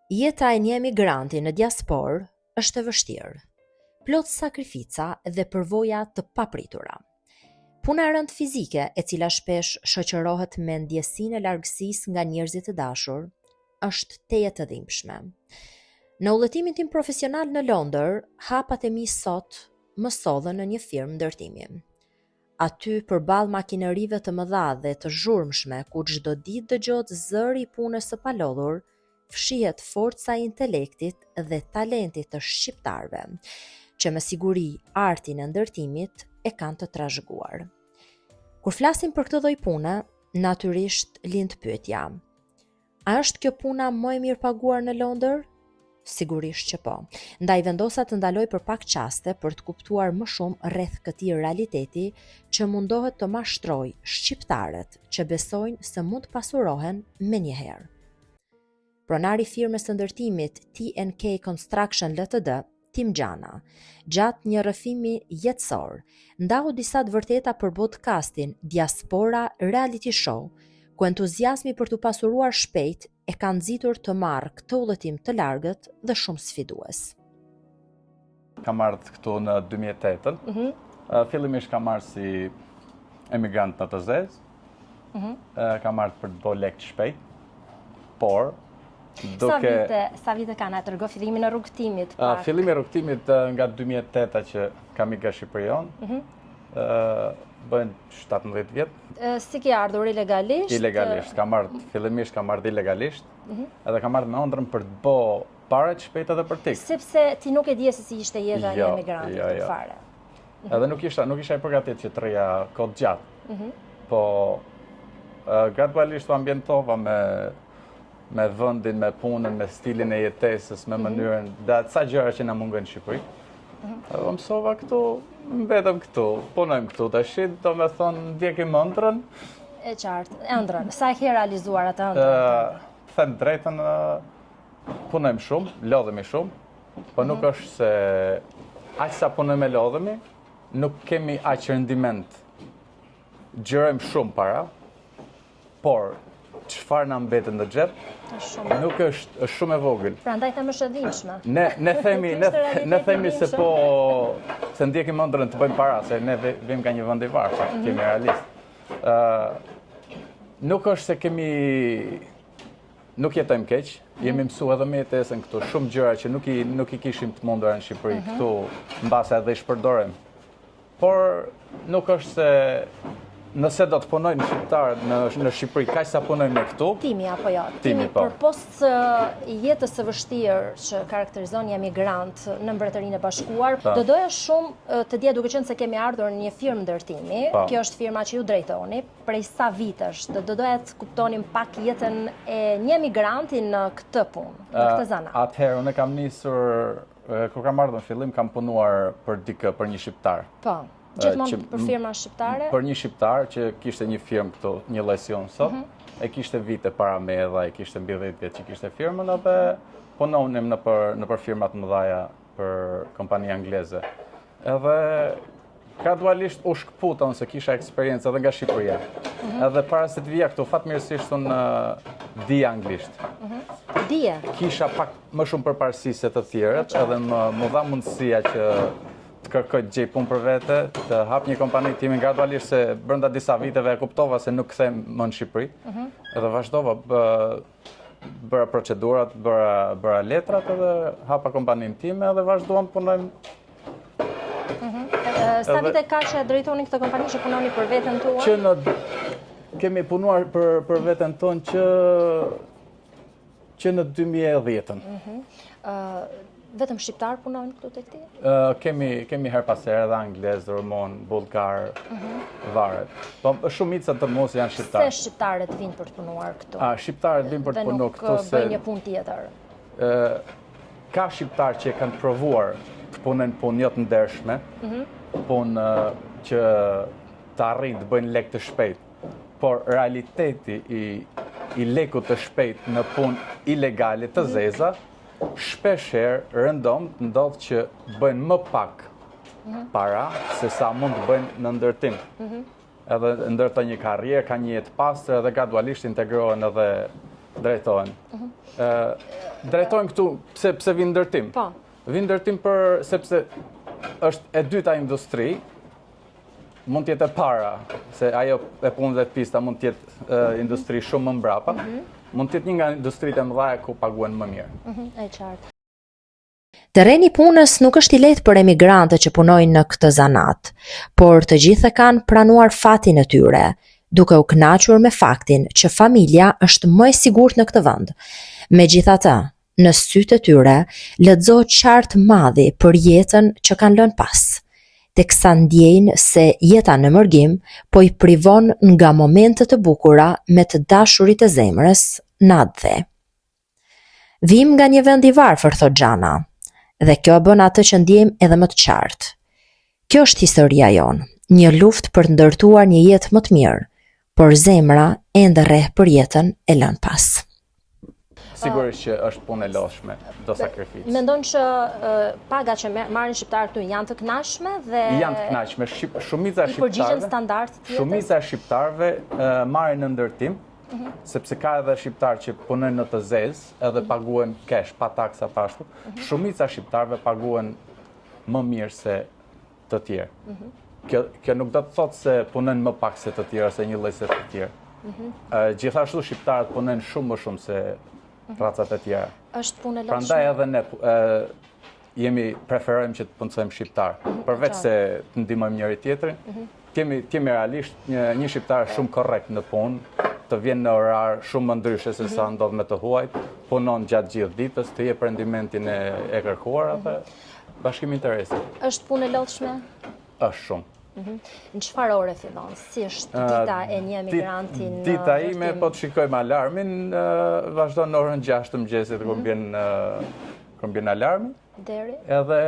Jeta e një emigranti në diasporë është e vështirë, plot sakrifica dhe përvoja të papritura. Puna e rëndë fizike, e cila shpesh shoqërohet me ndjesinë e largësisë nga njerëzit të dashur, është teje të dhimbshme. Në udhëtimin tim profesional në Londër, hapat e mi sot më sodhen në një firmë ndërtimi. Aty përballë makinerive të mëdha dhe të zhurmshme, ku çdo ditë dëgjohet zëri i punës së palodhur, fshihet forca e intelektit dhe talentit të shqiptarëve, që me siguri artin e ndërtimit e kanë të trashëguar. Kur flasim për këtë lloj pune, natyrisht lind pyetja: a është kjo puna më e mirë paguar në Londër? Sigurisht që po. Ndaj vendosa të ndaloj për pak qaste për të kuptuar më shumë rreth këtij realiteti që mundohet të mashtroj shqiptarët që besojnë se mund të pasurohen menjëherë. Pronari i firmës së ndërtimit T&K Construction Ltd, Tim Gjana, gjatë një rrëfimi jetësor, ndahu disa të vërteta për podcastin Diaspora Reality Show, ku entuziazmi për të pasuruar shpejt e ka nxitur të marrë këtë udhëtim të largët dhe shumë sfidues. Kam ardhur këtu në 2008. Fillimisht kam ardhur si emigrant në të zezë. Kam ardhur për të bërë lek të shpejt, por Sa vite kanë atë rrugë fillimin e rrugëtimit? Fillimi i rrugëtimit nga 2008 që kam ikë nga Shqipëria. Bën 17 vjet. Si ke ardhur ilegalisht? Ilegalisht, fillimisht kam ardhur ilegalisht. Edhe kam ardhur me ëndrrën për të bërë para të shpejta dhe për tik. Sepse ti nuk e dije se si ishte jeta e një emigranti fare. Edhe nuk isha e përgatitur që të rrija kohë gjatë. Po gradualisht u ambientova me vendin, me punën, me stilin e jetesës, me mënyrën, dhe ca gjëra që na mungojnë në Shqipëri. Edhe mësova këtu, mbetëm këtu, punojmë këtu tash, domethënë ndjekim ëndrrën. E qartë, ëndrrën. Sa e ke realizuar atë ëndrrën? Them drejtën, punojmë shumë, lodhemi shumë, po nuk është se aq sa punojmë e lodhemi, nuk kemi aq rendiment. Gjërojmë shumë para, por çfarë na mbetet në xhep, nuk është shumë e vogël. Prandaj them është e dhimbshme. Ne themi se po se ndjekim ëndrrën të bëjmë para, se ne vim nga një vend i varfër, kemi realist. Nuk është se nuk jetojmë keq, jemi mësuar edhe me jetesën këtu, shumë gjëra që nuk i kishim të mundura në Shqipëri, këtu mbase edhe i shpërdorim. Por nuk është se nëse do të punojnë shqiptarët në Shqipëri, kaq sa punojnë ne këtu. Timi apo jo? Timi po. Për post jetës së vështirë që karakterizon një emigrant në Mbretërinë e Bashkuar, do doja shumë të dje, duke qenë se kemi ardhur në një firmë ndërtimi, kjo është firma që ju drejtoni, prej sa vitesh, do doja të kuptonim pak jetën e një emigranti në këtë punë, në këtë zanat. Atëherë unë kam nisur, kur kam ardhur në fillim, kam punuar për një shqiptar. Po. Gjithmonë për firma shqiptare? Për një shqiptar që kishte një firmë këtu, një lesion sot, e kishte vite para me edhe, e kishte mbi 10 vjet që kishte firmën, edhe punonim në për firmat mëdhaja për kompani angleze. Edhe gradualisht u shkëputa se kisha eksperiencë edhe nga Shqipëria. Edhe para se të vija këtu, fatmirësisht unë dija anglisht. Dije? Kisha pak më shumë përparësi se të tjerët, edhe më dha mundësia që të kërkoj të gjej punë për vete, të hap një kompani time, gradualisht se brenda disa viteve e kuptova se nuk kthehem më në Shqipëri. Edhe vazhdova, bëra procedurat, bëra letrat edhe hapa kompaninë time edhe vazhduam punojmë. Sa vite ka që drejtoni këtë kompani që punoni për veten tuaj? Që kemi punuar për veten tonë që në 2010-ën. Vetëm shqiptar punojnë këtu tek ti? Kemi her pas here edhe anglez, rumon, bullgar, varet. Po shumica të mos janë shqiptar. Se shqiptarët vinë për të punuar këtu? Shqiptarët vinë për të punuar këtu se bëjnë një punë tjetër. Ka shqiptar që e kanë provuar të punojnë punë jo të ndershme, punë që të arrijnë të bëjnë lek të shpejt. Por realiteti i lekut të shpejt në punë ilegale të zeza, shpeshherë rëndom ndodh që bëjnë më pak para se sa mund të bëjnë në ndërtim. Edhe ndërtojnë një karrierë, ka një jetë pastër edhe gradualisht integrohen edhe drejtohen. drejtojnë këtu pse vinë ndërtim. Po. Vinë ndërtim sepse është e dyta industri, mund të jetë e para, se ajo e punëve të pista mund të jetë industri shumë më mbrapa, mund të jetë një nga industritë e mëdha ku paguhen më mirë. E qartë. Terreni punës nuk është i lehtë për emigrantët që punojnë në këtë zanat, por të gjithë kanë pranuar fatin e tyre, duke u kënaqur me faktin që familja është më e sigurt në këtë vend. Megjithatë, në sytë e tyre lexohet qartë madhi për jetën që kanë lënë pas, teksa ndjejnë se jeta në mërgim po i privon nga momentet e bukura me të dashurit e zemrës natdhe. Vim nga një vend i varfër, thot Xhana, dhe kjo e bën atë që ndjejmë edhe më të qartë. Kjo është historia jonë, një luftë për të ndërtuar një jetë më të mirë, por zemra ende rreh për jetën e lënë pas. Sigurisht që është punë e lodhshme, do sakrificë. Mendon që pagat që marrin shqiptarët këtu janë të kënaqshme dhe janë të kënaqshme. Shumica e i përgjigjen shqiptarëve, standardit të jetës? shumica e shqiptarëve marrin në ndërtim, sepse ka edhe shqiptarë që punojnë në të zezë edhe paguhen kesh, pa taksa pashtu. Shumica e shqiptarëve paguhen më mirë se të tjerë. Kjo nuk do të thotë se punojnë më pak se të tjerë ose një lloj se të tjerë. Gjithashtu shqiptarët punojnë shumë më shumë se racat e tjera. Është punë e lodhshme. Prandaj edhe ne preferojmë që të punojmë shqiptar. Përveç se të ndihmojmë njëri tjetrin, kemi realisht një shqiptar shumë korrekt në punë, të vjen në orar shumë më ndryshe se sa ndodh me të huajt, punon gjatë gjithë ditës, të jep rendimentin e kërkuar atë Bashkimi Interesi. Është punë e lodhshme? Është shumë. Në çfarë ore fillon? Si është dita e një emigranti në Dita ime, po të shikojmë alarmin, vazhdon në orën 6 të mëngjesit kur mbien alarmi. Deri? Edhe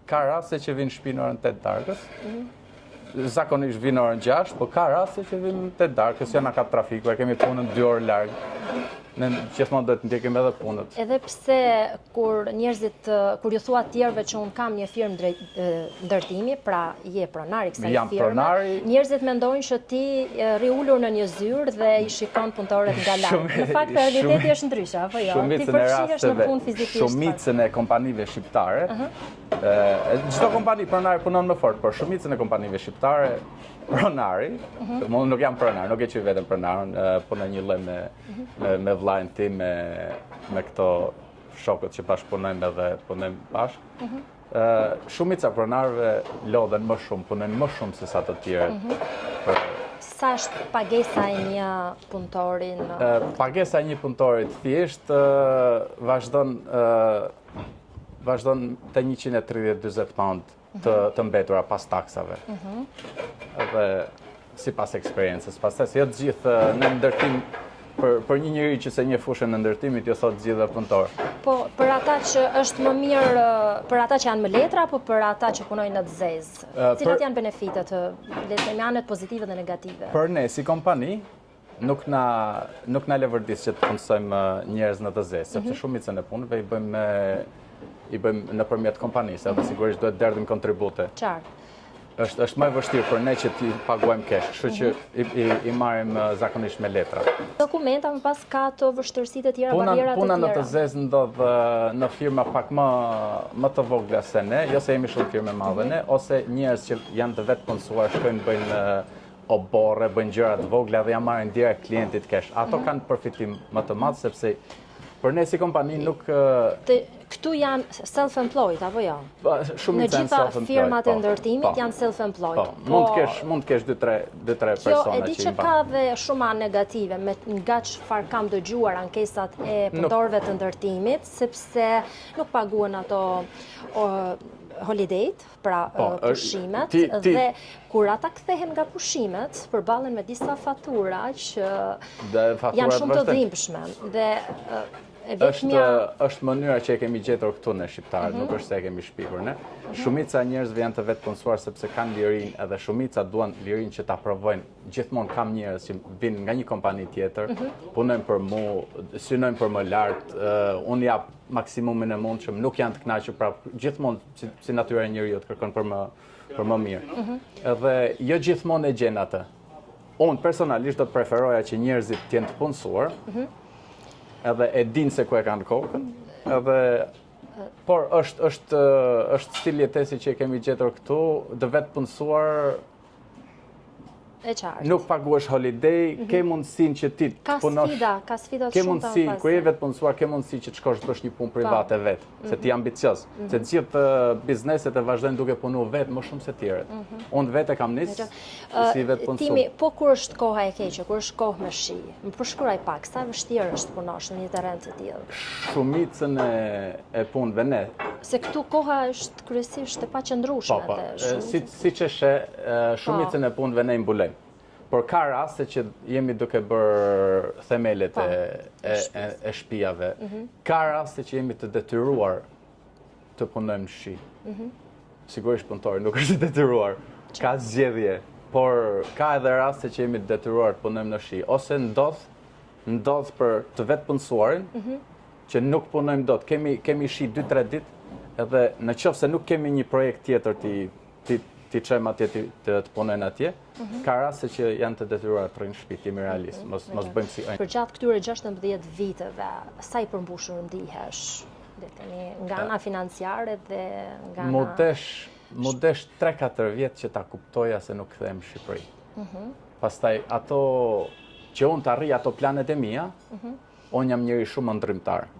ka raste që vinë në shtëpi në orën 8 darkës. Zakonisht vinë në orën 6, po ka raste që vinë në 8 darkës, janë ka trafiku, e kemi punën 2 orë larg. Ne gjithmonë do të ndjekim edhe punët. Edhe pse kur ju thua tjerëve që un kam një firmë ndërtimi, pra je pronar i kësaj firme, njerëzit mendojnë që ti rri ulur në një zyrë dhe i shikon punëtorët nga larg. Në fakt realiteti është ndryshe, apo jo? Ti përfshihesh në punë fizikisht. Shumicën e kompanive shqiptare, çdo kompani pronar punon më fort, por shumicën e kompanive shqiptare pronari, nuk jam pronar, nuk e që vetëm pronar, punoj një lloj me vllajën tim, me këto shokët që bashkëpunojmë edhe punojmë bashkë. Shumica pronarëve lodhen më shumë, punojnë më shumë se sa të tjerët. Sa është pagesa e një punëtori në... Pagesa e një punëtori thjesht vazhdon te 130-40 pound të mbetura pas taksave. Edhe sipas eksperiencës, pastaj jo të gjithë në ndërtim për një njeri që se një fushën në ndërtimit, jo thot gjithë punëtor. Po, për ata që është më mirë, për ata që janë më letra, apo për ata që punojnë në të zezë? Cilat janë benefitet, anët pozitive dhe negative? Për ne, si kompani, nuk na levërdis që të punësojmë njerëz në të zezë, sepse shumicën e punëve i bëjmë nëpërmjet kompanisë, edhe sigurisht duhet derdhim kontribute. Qartë. Është më e vështirë për ne që t'i paguajmë kesh, kështu që i marrim zakonisht me letra. Dokumenta më pas ka të vështirësitë e tjera, barierat e tjera. Puna në të zezë ndodh në firma pak më të vogla se ne, jo se jemi shumë firme madhe ne, ose njerëz që janë të vetë punësuar, shkojnë bëjnë oborre, bëjnë gjëra të vogla dhe ja marrin direkt klientit kesh. Ato kanë përfitim më të madh sepse për ne si kompani nuk... Këtu janë self-employed, apo jo? Shumë në gjitha firmat e ndërtimit janë self-employed. Mund të kesh 2-3 persona që Kjo e di që ka dhe shumë anë negative, nga çfarë kam dëgjuar ankesat e punëtorëve të ndërtimit, sepse nuk paguhen ato holiday, pra pushimet, dhe kur ata kthehen nga pushimet, përballen me disa fatura që janë shumë të dhimbshme. Dhe është mënyra që e kemi gjetur këtu në shqiptarët, nuk është se e kemi shpikur ne. Shumica njerëzve janë të vetë punësuar sepse kanë lirinë, edhe shumica duan lirinë që ta provojnë. Gjithmonë kam njerëz që vinë nga një kompani tjetër, punojnë për mua, synojnë për më lart, unë jap maksimumin e mundshëm, nuk janë të kënaqur, pra gjithmonë si natyra e njeriut kërkon për më mirë. Edhe jo gjithmonë e gjen atë. Unë personalisht do të preferoja që njerëzit të jenë të punësuar, edhe e din se ku e kanë kokën, edhe por është stil jetesi që e kemi gjetur këtu, dhe vetë punësuar. E qartë. Nuk paguash holiday, ke mundësinë që ti të punosh. Ka sfida Ke shumë mundësi, kur je vetë punësuar, ke mundësi që të shkosh të bësh një punë private vetë, se ti je ambicioz. Se të gjithë bizneset e vazhdojnë duke punuar vetë më shumë se tjerët. Unë vetë kam nisë si vetë punësues. Timi, po kur është koha e keqe, kur është kohë me shi, më përshkruaj pak, sa vështirë është punosh në një terren të tillë. Shumicën e punëve ne. Se këtu koha është kryesisht e paqëndrueshme. Siç e sheh, shumicën e punëve ne i mbulojmë. Por ka raste që jemi duke bërë themelet e shtëpiave. Ka raste që jemi të detyruar të punojmë në shi. Sigurisht punëtori nuk është i detyruar. Ka zgjedhje, por ka edhe raste që jemi të detyruar të punojmë në shi. Ose ndodh për të vetë punësuarin, që nuk punojmë dot. Kemi shi 2-3 ditë, edhe në qoftë se nuk kemi një projekt tjetër ti çojmë atje të punojnë atje, ka raste që janë të detyruar të rrinë në shtëpi, jemi realist, mos bëjmë si ënj. Për gjatë këtyre 16 viteve, sa i përmbushur ndihesh? Nga ana financiare dhe nga ana... Mu desh 3-4 vjetë që ta kuptoja se nuk kthehem në Shqipëri. Pastaj ato që unë të arrij ato planet e mia, unë jam njëri shumë ndrymtar.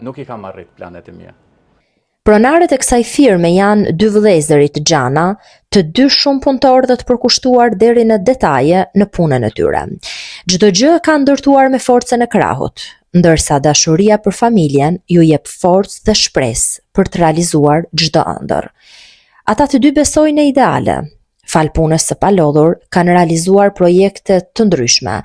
Nuk i kam arrit planet e mia. Pronarët e kësaj firme janë 2 vëllezërit Xhana, të 2 shumë punëtorë dhe të përkushtuar deri në detaje në punën e tyre. Çdo gjë ka ndërtuar me forcën e krahut, ndërsa dashuria për familjen ju jep forcë dhe shpresë për të realizuar çdo ëndër. Ata të 2 besojnë në ideale. Fal punës së palodhur, kanë realizuar projekte të ndryshme,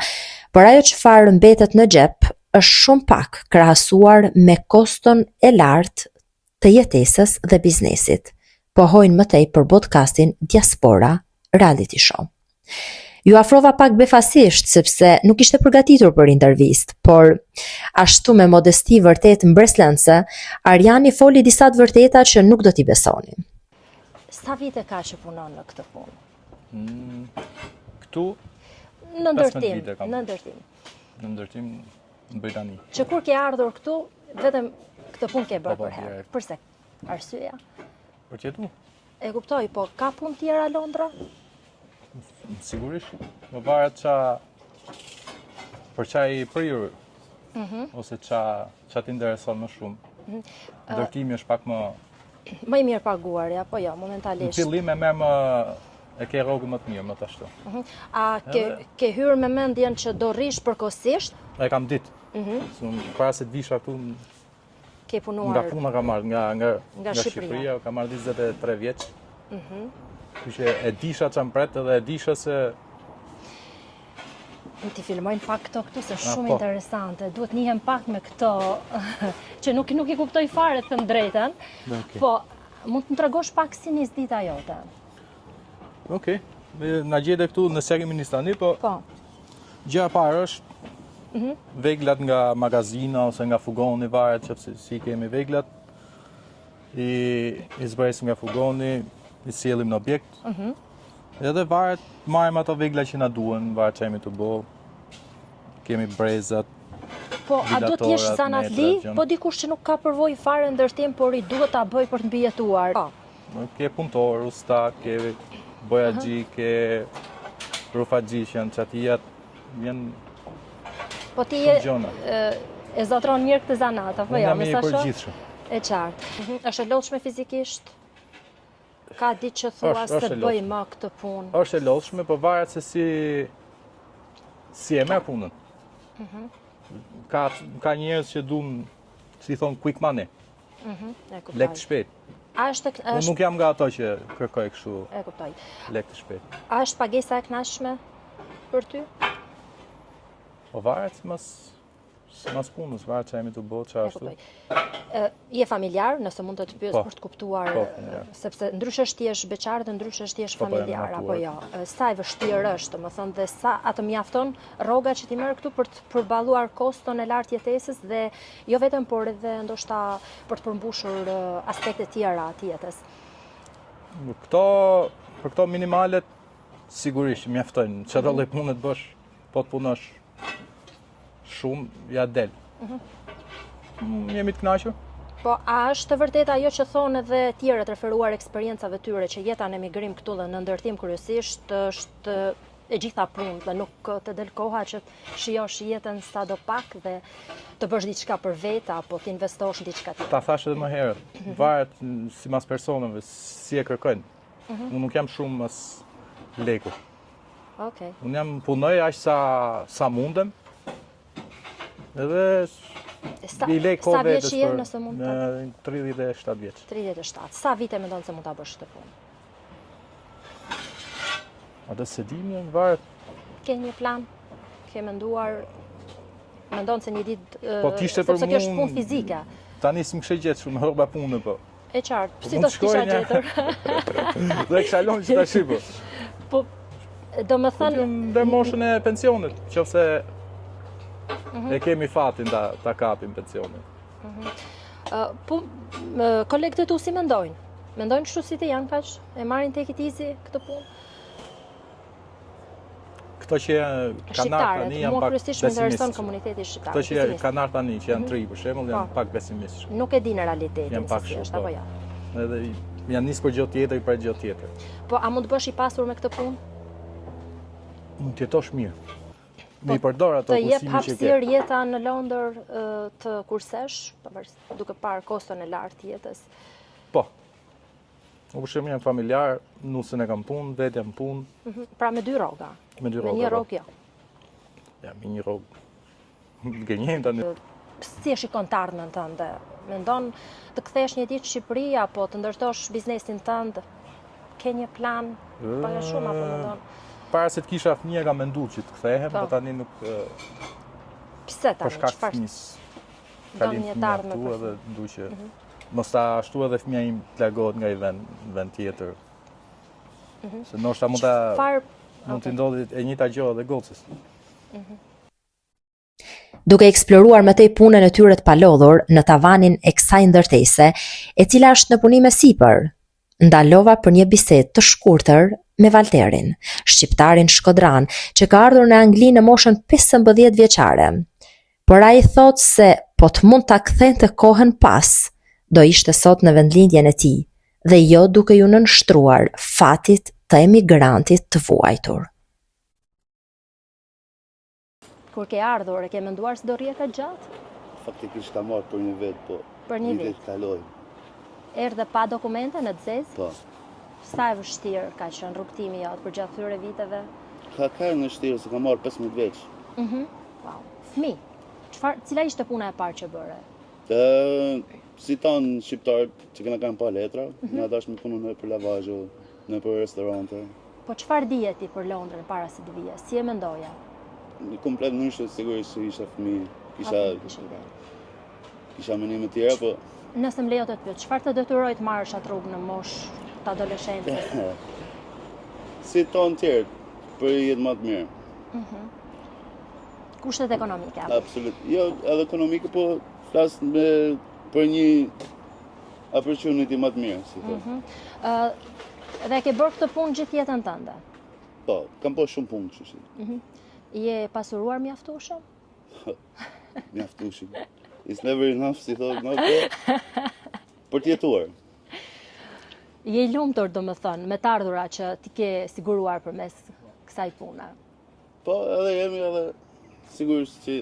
por ajo çfarë mbetet në xhep është shumë pak krahasuar me koston e lartë të jetesës dhe biznesit. Pohojnë më tej për podcastin Diaspora Reality Show. Ju afrova pak befasisht sepse nuk ishte përgatitur për intervistë, por ashtu me modesti vërtet mbreslënse, Arjani foli disa të vërteta që nuk do t'i besonin. Sa vite ka që punon në këtë punë? Këtu? Në ndërtim. Në ndërtim në Britani. Që kur ke ardhur këtu, vetëm këtë punë ke bërë për herë. Përse? Arsyeja? Për që jetu. E kuptoj, po ka punë tjera Londra? Sigurisht. Më varet për qa i prirë, ose qa t'intereson më shumë. Ndërtimi është pak më i mirë paguar, ja, po jo, momentalisht. Në fillim e ke rrogën më të mirë, më të ashtu. A ke hyrë me mendjen që do rish përkohësisht? E kam ditë. Para se të visha këtu, ke punuar... Nga puna ka marrë, nga Shqipëria, ka marrë 23 vjeç. Kështu e disha që më pretë dhe e disha se... Ti filmojnë pak këtu se shumë interesante. Duhet nihem pak me këto, që nuk i kuptoj fare të drejten, po mund të më tregosh pak si nis dita jote. Okej, na gjete këtu në Serim Ministani, po gjëja parë është veglat nga magazina ose nga fugoni, varet që si kemi veglat, i zbresim nga fugoni, i sjellim në objekt, edhe varet, marrim ato vegla që na duhen, varet që jemi të bo, kemi brezat, po, a do t'jesh zanatli, po dikush që nuk ka përvojë fare ndërtim, por i duhet ta bëj për të mbijetuar? Ke punëtor, usta, ke bojaxhi, ke rufaxhi që janë çatijat, janë po ti e zotron mirë këtë zanat, apo jo? Unë jam i përgjithshëm. E qartë. Është e lodhshme fizikisht? Ka ditë që thua se bëj më këtë punë? Është e lodhshme, po varet se si e merr punën. Ka njerëz që duan, si thon, quick money. Lek të shpejt. Unë nuk jam nga ato që kërkoj kështu. E kuptoj. Lek të shpejt. A është pagesa e kënaqshme për ty? Po varet mas punës, varet që jemi të bo, që ashtu. Je familjar, nëse mund të të pyes për të kuptuar, sepse ndryshe është t'jesh beqar dhe ndryshe është t'jesh familjar, apo jo. Sa e vështirë është, më thënë, dhe sa atë mjafton rroga që ti merr këtu për të përballuar koston e lartë jetesës dhe jo vetëm, por edhe ndoshta për të përmbushur aspekte tjera të jetës. Për këto minimalet, sigurisht mjaftojnë. Çdo lloj pune të bësh, po të punosh shumë, ja del. jemi të kënaqur. Po, a është të vërtet ajo që thonë edhe tjerët referuar eksperiencave tyre që jeta në emigrim këtu dhe në ndërtim kryesisht është e gjitha punë dhe nuk të del koha që shijosh jetën sado pak dhe të bësh diçka për vetë apo të investosh në diçka tjetër. Ta thash edhe më herët, varet sipas personave si e kërkojnë. Unë nuk jam shumë mas leku. Okej. Unë jam punoj aq sa mundem. Edhe i lej kohë Sa vjeç vetes je nëse mund ta? 37 vjeç. 37. Sa vite mendon se mund ta bësh këtë punë? Atë se di më varet. Ke një plan? Ke menduar? Mendon se një ditë Po kishte për sepse kjo është mua punë fizike. Tani s'më kishte gjetë shumë rroba punë po. E qartë, si mund do të kisha shkoj një- gjetur? Dhe kisha lënë që tash po. Po, do më Në thënë, dhe moshën e pensionit, qofse e kemi fatin ta kapim pensionin. po, kolegët e tu si mendojnë? Mendojnë kështu si të janë kaq? E marrin take it easy këtë punë? Këto që kanë Shqiptarët, tani janë mua pak kryesisht më intereson pesimistë. komuniteti shqiptar. Këto që pesimist. kanë tani që janë 3 për shembull janë Po. pak pesimistë. Nuk e di në realitetin Janë pak se si kështu, është, po. apo ja. Edhe janë nisë për gjë tjetër për gjë tjetër. Po, a mund të bësh i pasur me këtë punë? Mund të jetosh mirë. Me i përdor ato Të jep kursime që ke. hapësirë jeta në Londër të kursesh, duke parë koston e lartë të jetës. Po. Unë për shembull jam familjar, nusën e kam punë, vetë jam punë, Pra me dy rroga. me dy Me rroga. një po. rrogë jo. Ja, me një rrogë. Gënjem tani. Si e shikon të ardhmen tënde? Mendon të kthesh një ditë në Shqipëri apo të ndërtosh biznesin tënd? Ke një plan? Para shumë apo mendon? Para se të kisha fëmijë kam menduar që të kthehem, Po. po tani nuk Pse për tani? shkak të Çfarë? fëmijës. Don Kalim një fëmijë të ardhme këtu për edhe ndu që mos ta ashtu edhe fëmija im të largohet nga i vend tjetër. Se ndoshta mund të ndodhi e njëjta gjë edhe gocës. Duke eksploruar më tej punën e tyre të palodhur në tavanin e kësaj ndërtese, e cila është në punim e sipër, ndalova për një bisedë të shkurtër me Valterin, shqiptarin shkodran që ka ardhur në Angli në moshën 15 vjeçare. Por ai thot se po të mund ta kthente kohën pas, do ishte sot në vendlindjen e tij dhe jo duke ju nënshtruar fatit të emigrantit të vuajtur. Kur ke ardhur, e ke menduar se do rrie ka gjatë? Faktikisht ka marrë për një vit, po. Për një vitet vit. kaloi. Erdhe pa dokumente në të zezë? Po. Sa e vështirë ka qenë rrugtimi jot për gjatë këtyre viteve? Ka në shtirë se ka marrë 15 vjeç. Wow. Fëmi, cila ishte puna e parë që bëre? Si tanë shqiptarët që kena kanë pa letra, nga dash me punu në për lavazho, në për restorante. Po çfarë dije ti për Londrën para se të vije? Si e mendoja? Një komplet ndryshe, sigurisht që isha fëmijë, Kishe ide. kisha menime tjera, po Nëse më lejo të pyet, çfarë të detyroi të marrësh atë rrugë në moshë të adoleshencës? si tanë tjerë, për jetë më të mirë. Kushtet ekonomike. Absolut. Jo, edhe ekonomike, po flas për një opportunity më të mirë, si thonë. Dhe ke bërë këtë punë gjithë jetën tënde? Po, kam po shumë punë, kështu si. Je pasuruar mjaftueshëm? Mjaftueshëm. It's never enough, si thonë, no, po. Për të jetuar. Je i lumtur, domethënë, me të ardhura që ti ke siguruar përmes kësaj pune. Po, edhe jemi edhe sigurisht që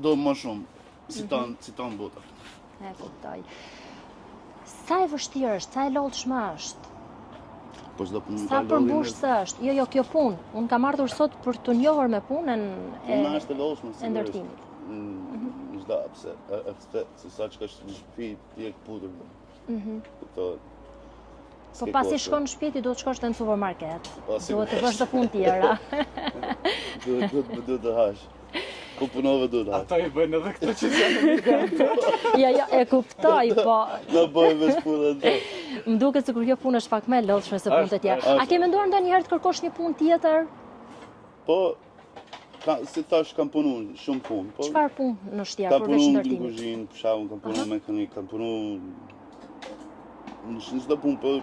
do më shumë, si tanë bota. E kuptoj. Sa e vështirë është, sa e lodhshme është? Po çdo punë Sa përmbushse është? Jo, kjo punë. Unë kam ardhur sot për të njohur me punën Puna është e lodhshme, e ndërtimit. Çdo aspekt, se sa që ka në shtëpi, ti e këputur. Kuptohet. Po pasi shkon në shtëpi ti duhet të shkosh në supermarket. Po, Duhet të bësh të punë tjera. Duhet të hash. Po punove duhet të hash. Ata i bëjnë edhe këtë që janë. Ja, e kuptoj, po Na bëjmë veç punën të. më duket sikur kjo punë është pak më e lodhshme se punët e tjera. A ke menduar ndonjëherë të kërkosh një punë tjetër? Po, si thash, kam punu shumë punë. Po, Çfarë punë në shtëpi kam përveç punu në ndërtimit? kuzhinë, për shkakun, kam punu mekanik, kam punu në çdo punë, po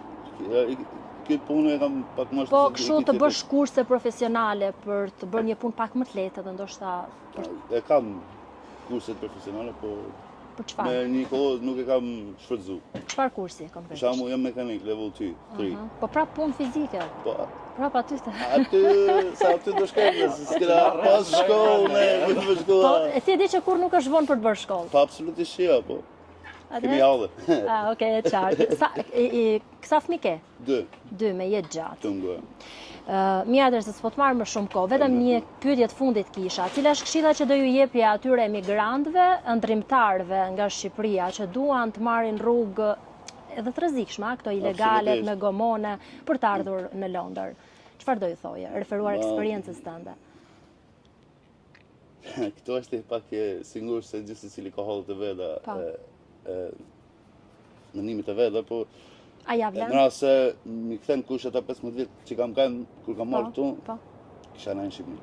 këtë punë e kam pak më Po kështu të bësh kurse profesionale për të bërë një punë pak më të lehtë dhe ndoshta E kam kurset profesionale, po Për çfarë? Me një kohë nuk e kam shfrytzu. Çfarë kursi Për konkretisht? shembull, jam mekanik, level 2, 3. Po prap punë fizike. Po, Prap aty të. aty, sa aty do shkoj, s'kena pas shkollë, ne, për Po, shkolla. e ti e di që kur nuk është vonë për të bërë shkollë. Po, absolutisht jo, po. Kemi Atëherë? hallë. Okej, e qartë. Sa fëmijë ke? 2, 2 me jetë gjatë. të ngoj. Mirë atëherë se s'po të marr më shumë kohë, vetëm një pyetje të fundit kisha. Cila është këshilla që do ju jepja atyre emigrantëve, ndrimtarëve nga Shqipëria që duan të marrin rrugë edhe të rrezikshme, këto ilegale Absolutisht. me gomone për të ardhur në Londër? Çfarë do ju thoje, referuar eksperiencës tënde? Këto është pak e singur se gjithë secili ka hallet e veta, mendimit e veta, po A ja në vlen? rast se mi kthen kush ata 15 vjet që kam kanë kur kam marrë këtu, Po. kisha në Shqipëri.